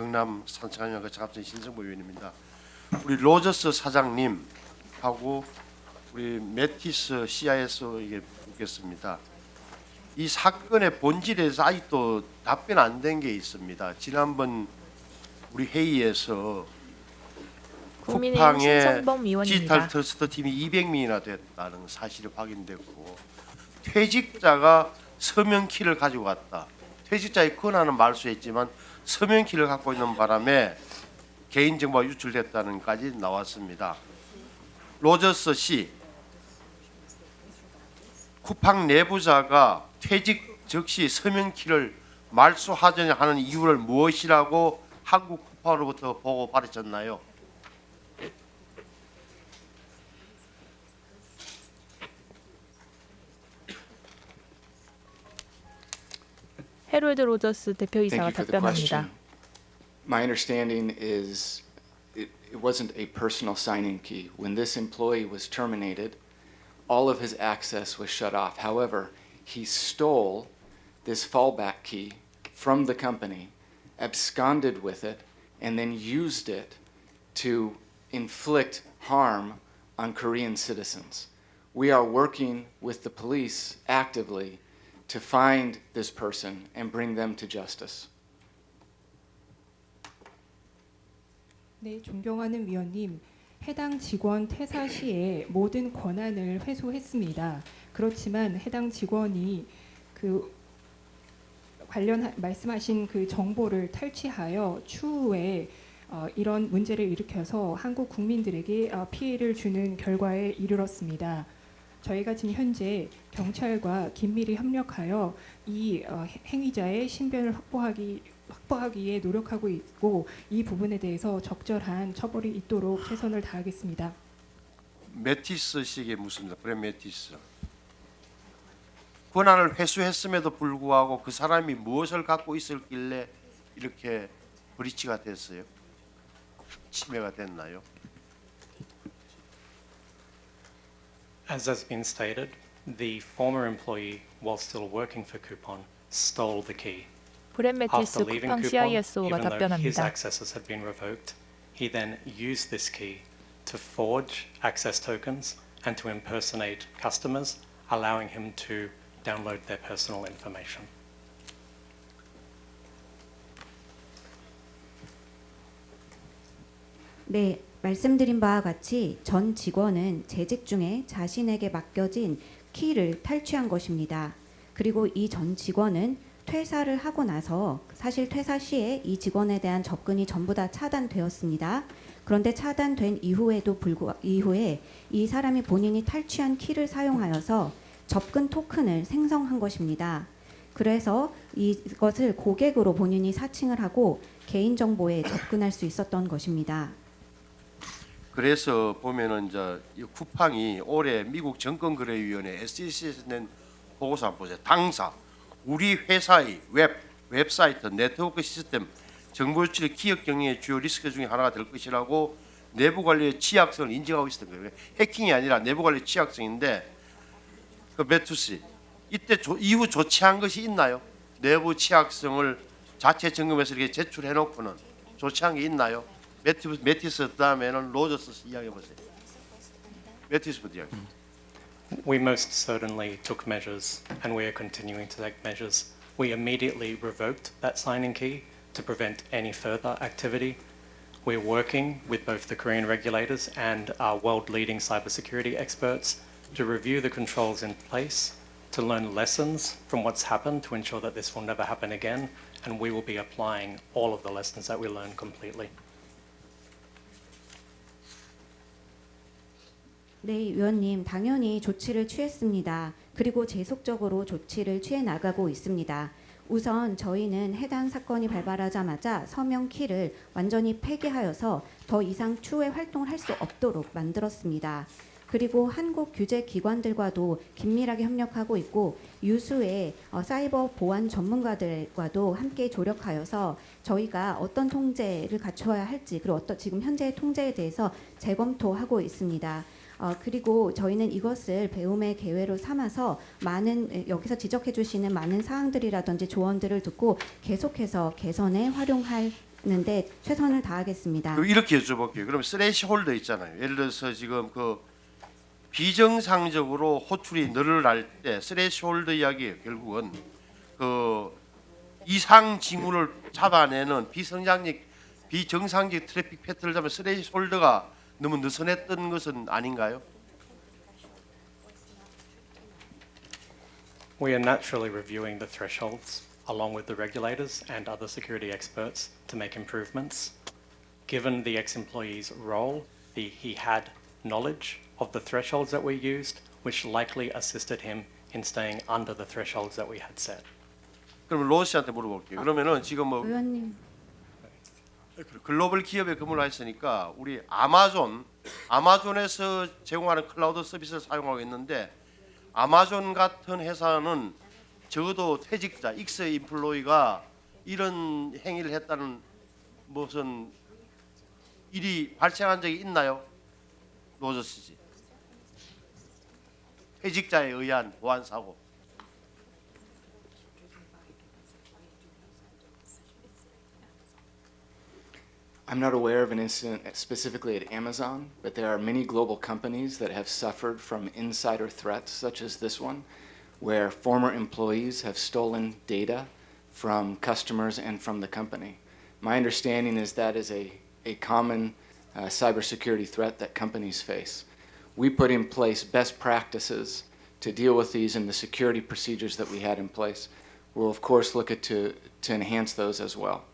경남 산청안면 거창합선 신성보 의원입니다. 우리 로저스 사장님하고 우리 매티스 CIS에게 묻겠습니다. 이 사건의 본질에 대해서 아직도 답변 안 된 게 있습니다. 지난번 우리 회의에서 국민의힘 쿠팡의 신성범 의원입니다. 디지털 트러스트 팀이 200명이나 됐다는 사실이 확인됐고 퇴직자가 서명키를 가지고 갔다. 퇴직자의 권한은 말소했지만 서명키를 갖고 있는 바람에 개인정보가 유출됐다는 까지 나왔습니다. 로저스 씨, 쿠팡 내부자가 퇴직 즉시 서명키를 말소하자냐 하는 이유를 무엇이라고 한국 쿠팡으로부터 보고 받으셨나요? 해롤드 로저스 대표이사가 Thank you for the 답변합니다. question. My understanding is it wasn't a personal signing key. When this employee was terminated, all of his access was shut off. However, he stole this fallback key from the company, absconded with it, and then used it to inflict harm on Korean citizens. We are working with the police actively to find this person and bring them to justice. 네, 존경하는 위원님, 해당 직원 퇴사 시에 모든 권한을 회수했습니다. 그렇지만 해당 직원이 말씀하신 그 정보를 탈취하여 추후에 이런 문제를 일으켜서 한국 국민들에게 피해를 주는 결과에 이르렀습니다. 저희가 지금 현재 경찰과 긴밀히 협력하여 이 행위자의 신변을 확보하기에 노력하고 있고 이 부분에 대해서 적절한 처벌이 있도록 최선을 다하겠습니다. 매티스 씨에게 묻습니다. 브랜 매티스. 권한을 회수했음에도 불구하고 그 사람이 무엇을 갖고 있었길래 이렇게 브리치가 됐어요? 침해가 됐나요? As has been stated, the former employee, while still working for Coupon, stole the key. 브랜 매티스 After leaving 쿠팡 Coupon, CISO가 even though his 답변합니다. accesses had been revoked, he then used this key to forge access tokens and to impersonate customers, allowing him to download their personal information. 네, 말씀드린 바와 같이 전 직원은 재직 중에 자신에게 맡겨진 키를 탈취한 것입니다. 그리고 이 전 직원은 퇴사를 하고 나서 사실 퇴사 시에 이 직원에 대한 접근이 전부 다 차단되었습니다. 그런데 차단된 이후에 이 사람이 본인이 탈취한 키를 사용하여서 접근 토큰을 생성한 것입니다. 그래서 이것을 고객으로 본인이 사칭을 하고 개인정보에 접근할 수 있었던 것입니다. 그래서 보면은 이제 이 쿠팡이 올해 미국 정권거래위원회 SEC에서 낸 보고서 한번 보세요. 당사 우리 회사의 웹사이트, 네트워크 시스템, 정보 유출의 기업 경영의 주요 리스크 중에 하나가 될 것이라고 내부 관리의 취약성을 인정하고 있었던 거예요. 해킹이 아니라 내부 관리 취약성인데 그 매투씨 이때 이후 조치한 것이 있나요? 내부 취약성을 자체 점검해서 이렇게 제출해 놓고는 조치한 게 있나요? 매티스 다음에는 로저스 이야기해 보세요. 매티스부터 이야기. We most certainly took measures, and we are continuing to take measures. We immediately revoked that signing key to prevent any further activity. We're working with both the Korean regulators and our world-leading cybersecurity experts to review the controls in place, to learn lessons from what's happened to ensure that this will never happen again, and we will be applying all of the lessons that we learned completely. 네, 위원님, 당연히 조치를 취했습니다. 그리고 계속적으로 조치를 취해 나가고 있습니다. 우선 저희는 해당 사건이 발발하자마자 서명 키를 완전히 폐기하여서 더 이상 추후에 활동을 할 수 없도록 만들었습니다. 그리고 한국 규제 기관들과도 긴밀하게 협력하고 있고 유수의 사이버 보안 전문가들과도 함께 조력하여서 저희가 어떤 통제를 갖춰야 할지 그리고 지금 현재의 통제에 대해서 재검토하고 있습니다. 그리고 저희는 이것을 배움의 계회로 삼아서 많은 여기서 지적해 주시는 많은 사항들이라든지 조언들을 듣고 계속해서 개선에 활용할 하는데 최선을 다하겠습니다. 그럼 이렇게 여쭤볼게요. 그럼 스레시 홀더 있잖아요. 예를 들어서 지금 그 비정상적으로 호출이 늘어날 때 스레시 홀더 이야기예요. 결국은 그 이상 징후를 잡아내는 비정상적 트래픽 패턴을 잡으면 스레시 홀더가 너무 느슨했던 것은 아닌가요? We are naturally reviewing the thresholds along with the regulators and other security experts to make improvements. Given the ex-employee's role, he had knowledge of the thresholds that we used, which likely assisted him in staying under the thresholds that we had set. 그럼 로즈 씨한테 물어볼게요. 그러면은 지금 뭐 의원님, 글로벌 기업에 근무를 했으니까 우리 아마존에서 제공하는 클라우드 서비스를 사용하고 있는데 아마존 같은 회사는 적어도 퇴직자, 익스 인플로이가 이런 행위를 했다는 무슨 일이 발생한 적이 있나요? 로저 씨지. 퇴직자에 의한 보안 사고. I'm not aware of an incident specifically at Amazon, but there are many global companies that have suffered from insider threats such as this one, where former employees have stolen data from customers and from the company. My understanding is that is a common cybersecurity threat that companies face. We put in place best practices to deal with these and the security procedures that we had in place. We'll of course look at to enhance those as well.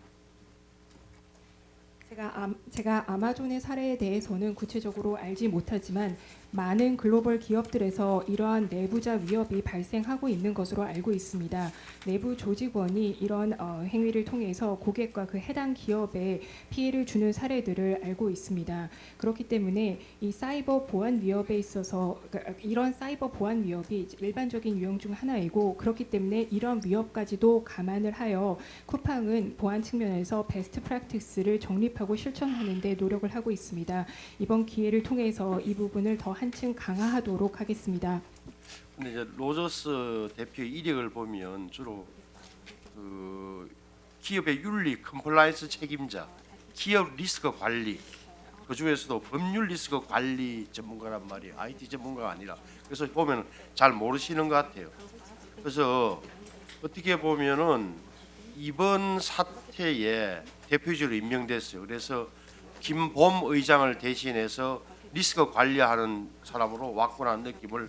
제가 아마존의 사례에 대해서는 구체적으로 알지 못하지만 많은 글로벌 기업들에서 이러한 내부자 위협이 발생하고 있는 것으로 알고 있습니다. 내부 조직원이 이런 행위를 통해서 고객과 그 해당 기업에 피해를 주는 사례들을 알고 있습니다. 그렇기 때문에 이 사이버 보안 위협에 있어서 이런 사이버 보안 위협이 일반적인 유형 중 하나이고 그렇기 때문에 이런 위협까지도 감안을 하여 쿠팡은 보안 측면에서 베스트 프랙티스를 정립하고 실천하는 데 노력을 하고 있습니다. 이번 기회를 통해서 이 부분을 더 한층 강화하도록 하겠습니다. 근데 이제 로저스 대표의 이력을 보면 주로 그 기업의 윤리, 컴플라이언스 책임자, 기업 리스크 관리, 그 중에서도 법률 리스크 관리 전문가란 말이에요. IT 전문가가 아니라. 그래서 보면 잘 모르시는 것 같아요. 그래서 어떻게 보면은 이번 사태에 대표적으로 임명됐어요. 그래서 김봄 의장을 대신해서 리스크 관리하는 사람으로 왔구나 느낌을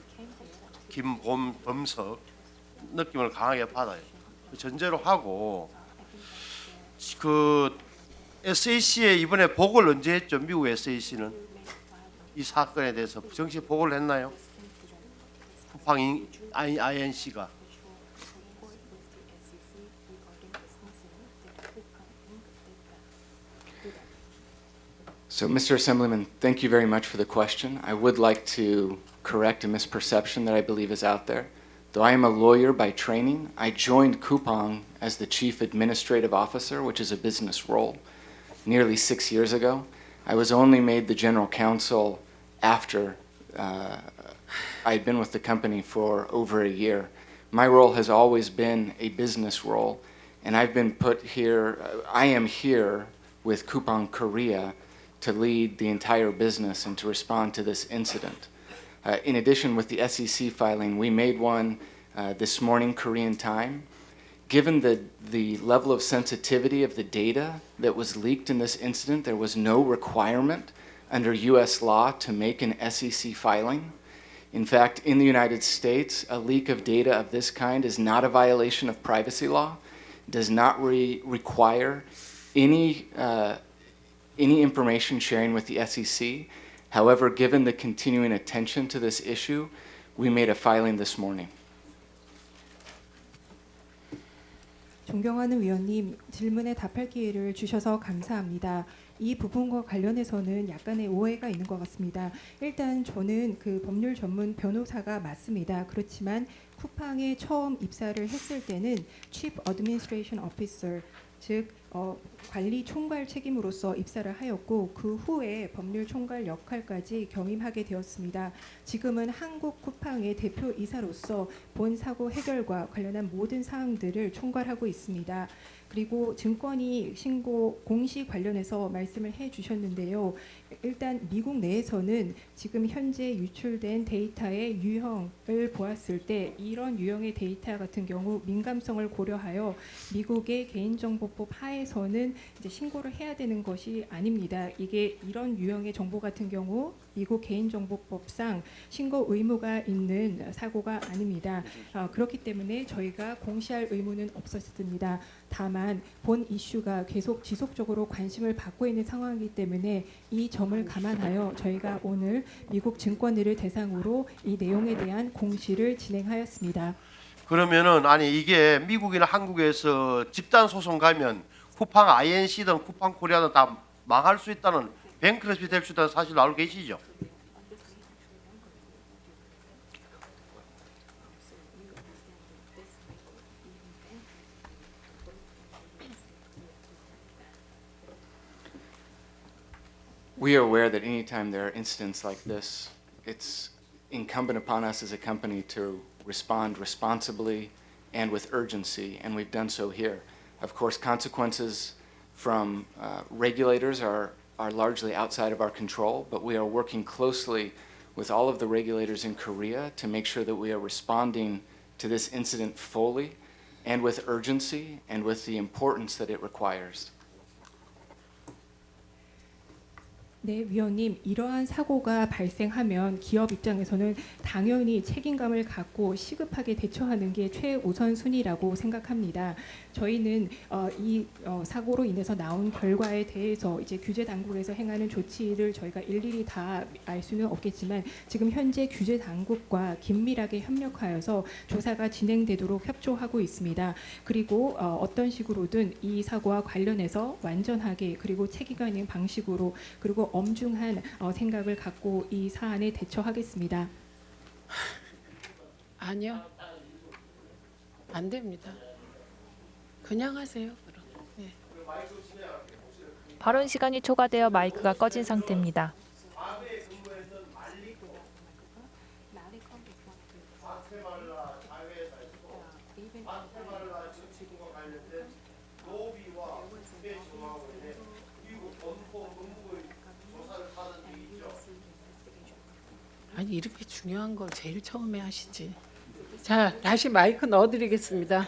김범석 느낌을 강하게 받아요. 전제로 하고 그 SAC에 이번에 보고를 언제 했죠? 미국 SAC는 이 사건에 대해서 정식 보고를 했나요? 쿠팡 INC가. So, Mr. Assemblyman, thank you very much for the question. I would like to correct a misperception that I believe is out there. Though I am a lawyer by training, I joined Coupang as the Chief Administrative Officer, which is a business role, nearly 6 years ago. I was only made the General Counsel after I had been with the company for over a year. My role has always been a business role, and I've been put here, I am here with Coupang Korea to lead the entire business and to respond to this incident. In addition, with the SEC filing, we made one this morning, Korean time. Given the level of sensitivity of the data that was leaked in this incident, there was no requirement under US law to make an SEC filing. In fact, in the United States, a leak of data of this kind is not a violation of privacy law, does not require any information sharing with the SEC. However, given the continuing attention to this issue, we made a filing this morning. 존경하는 위원님, 질문에 답할 기회를 주셔서 감사합니다. 이 부분과 관련해서는 약간의 오해가 있는 것 같습니다. 일단 저는 그 법률 전문 변호사가 맞습니다. 그렇지만 쿠팡에 처음 입사를 했을 때는 Chief Administration Officer, 즉 관리 총괄 책임으로서 입사를 하였고 그 후에 법률 총괄 역할까지 겸임하게 되었습니다. 지금은 한국 쿠팡의 대표 이사로서 본 사고 해결과 관련한 모든 사항들을 총괄하고 있습니다. 그리고 증권이 신고 공시 관련해서 말씀을 해주셨는데요. 일단 미국 내에서는 지금 현재 유출된 데이터의 유형을 보았을 때 이런 유형의 데이터 같은 경우 민감성을 고려하여 미국의 개인정보법 하에서는 이제 신고를 해야 되는 것이 아닙니다. 이게 이런 유형의 정보 같은 경우 미국 개인정보법상 신고 의무가 있는 사고가 아닙니다. 그렇기 때문에 저희가 공시할 의무는 없었습니다. 다만 본 이슈가 계속 지속적으로 관심을 받고 있는 상황이기 때문에 이 점을 감안하여 저희가 오늘 미국 증권들을 대상으로 이 내용에 대한 공시를 진행하였습니다. 그러면은 아니 이게 미국이나 한국에서 집단 소송 가면 쿠팡 INC든 쿠팡 코리아든 다 망할 수 있다는 뱅크러시 될 수 있다는 사실 알고 계시죠? We are aware that anytime there are incidents like this, it's incumbent upon us as a company to respond responsibly and with urgency, and we've done so here. Of course, consequences from regulators are largely outside of our control, but we are working closely with all of the regulators in Korea to make sure that we are responding to this incident fully and with urgency and with the importance that it requires. 네, 위원님, 이러한 사고가 발생하면 기업 입장에서는 당연히 책임감을 갖고 시급하게 대처하는 게 최우선순위라고 생각합니다. 저희는 이 사고로 인해서 나온 결과에 대해서 이제 규제 당국에서 행하는 조치를 저희가 일일이 다 알 수는 없겠지만 지금 현재 규제 당국과 긴밀하게 협력하여서 조사가 진행되도록 협조하고 있습니다. 그리고 어떤 식으로든 이 사고와 관련해서 완전하게 그리고 책임감 있는 방식으로 그리고 엄중한 생각을 갖고 이 사안에 대처하겠습니다. 아니요. 안 됩니다. 그냥 하세요. 그럼. 네. 발언 시간이 초과되어 마이크가 꺼진 상태입니다. 아니 이렇게 중요한 걸 제일 처음에 하시지. 자, 다시 마이크 넣어드리겠습니다.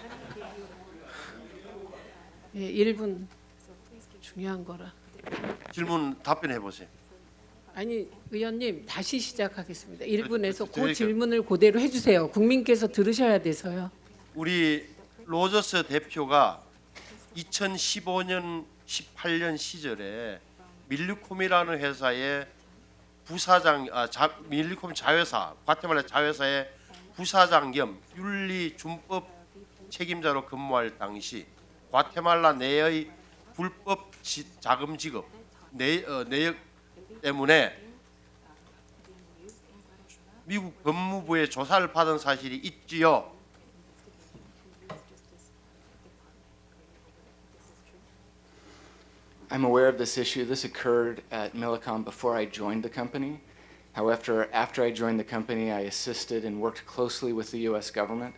예, 1분 중요한 거라. 질문 답변해 보세요. 아니 의원님 다시 시작하겠습니다. 1분에서 그 드릴게요. 질문을 그대로 해주세요. 국민께서 들으셔야 돼서요. 우리 로저스 대표가 2015년 18년 시절에 밀리콤이라는 회사의 부사장 밀리콤 자회사 과테말라 자회사의 부사장 겸 윤리준법 책임자로 근무할 당시 과테말라 내의 불법 자금 지급 내역 때문에 미국 법무부의 조사를 받은 사실이 있지요. I'm aware of this issue. This occurred at Millicom before I joined the company. However, after I joined the company, I assisted and worked closely with the U.S. government.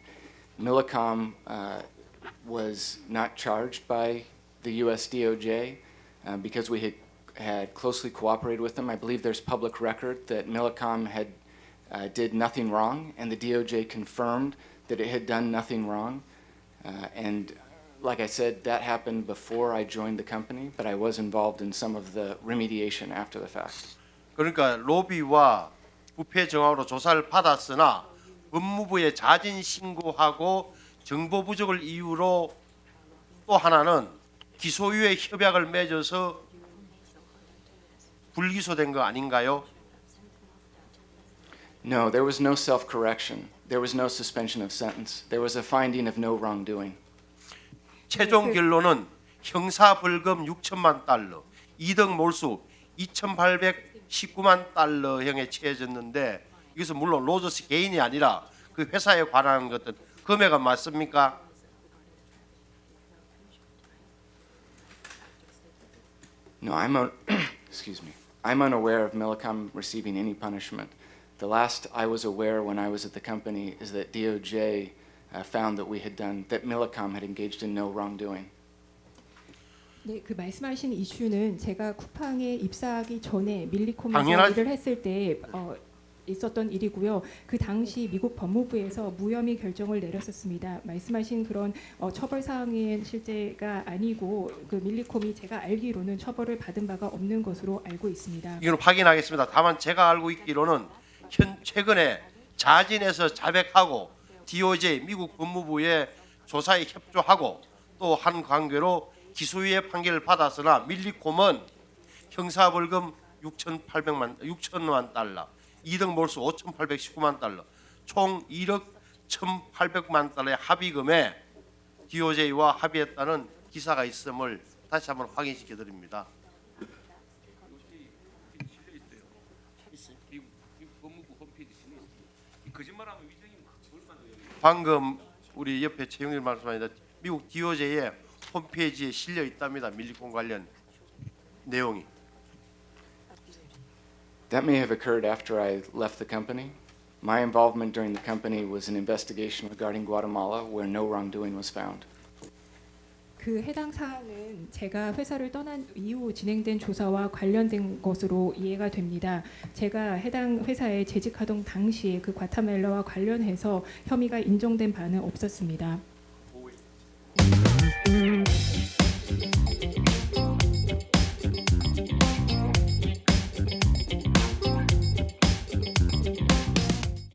Millicom was not charged by the U.S. DOJ because we had closely cooperated with them. I believe there's public record that Millicom had did nothing wrong, and the DOJ confirmed that it had done nothing wrong. And like I said, that happened before I joined the company, but I was involved in some of the remediation after the fact. 그러니까 로비와 부패 정황으로 조사를 받았으나 법무부에 자진 신고하고 정보 부족을 이유로 또 하나는 기소유예 협약을 맺어서 불기소된 거 아닌가요? No, there was no self-correction. There was no suspension of sentence. There was a finding of no wrongdoing. 최종 결론은 형사 벌금 6천만 달러, 이등 몰수 2,819만 달러형에 처해졌는데 이것은 물론 로저스 개인이 아니라 그 회사에 관한 것들 금액은 맞습니까? No, excuse me. I'm unaware of Millicom receiving any punishment. The last I was aware when I was at the company is that DOJ found that that Millicom had engaged in no wrongdoing. 네, 그 말씀하신 이슈는 제가 쿠팡에 입사하기 전에 밀리콤에서 당연하지. 일을 했을 때 있었던 일이고요. 그 당시 미국 법무부에서 무혐의 결정을 내렸었습니다. 말씀하신 그런 처벌 사항의 실제가 아니고 그 밀리콤이 제가 알기로는 처벌을 받은 바가 없는 것으로 알고 있습니다. 이건 확인하겠습니다. 다만 제가 알고 있기로는 최근에 자진해서 자백하고 DOJ 미국 법무부의 조사에 협조하고 또 한 관계로 기소유예 판결을 받았으나 밀리콤은 형사벌금 6천만 달러, 이득 몰수 5,819만 달러, 총 1억 1,800만 달러의 합의금에 DOJ와 합의했다는 기사가 있음을 다시 한번 확인시켜 드립니다. 방금 우리 옆에 최영일 말씀하신 미국 DOJ의 홈페이지에 실려 있답니다. 밀리콤 관련 내용이. That may have occurred after I left the company. My involvement during the company was an investigation regarding Guatemala where no wrongdoing was found. 그 해당 사안은 제가 회사를 떠난 이후 진행된 조사와 관련된 것으로 이해가 됩니다. 제가 해당 회사에 재직하던 당시에 그 과타멜라와 관련해서 혐의가 인정된 바는 없었습니다.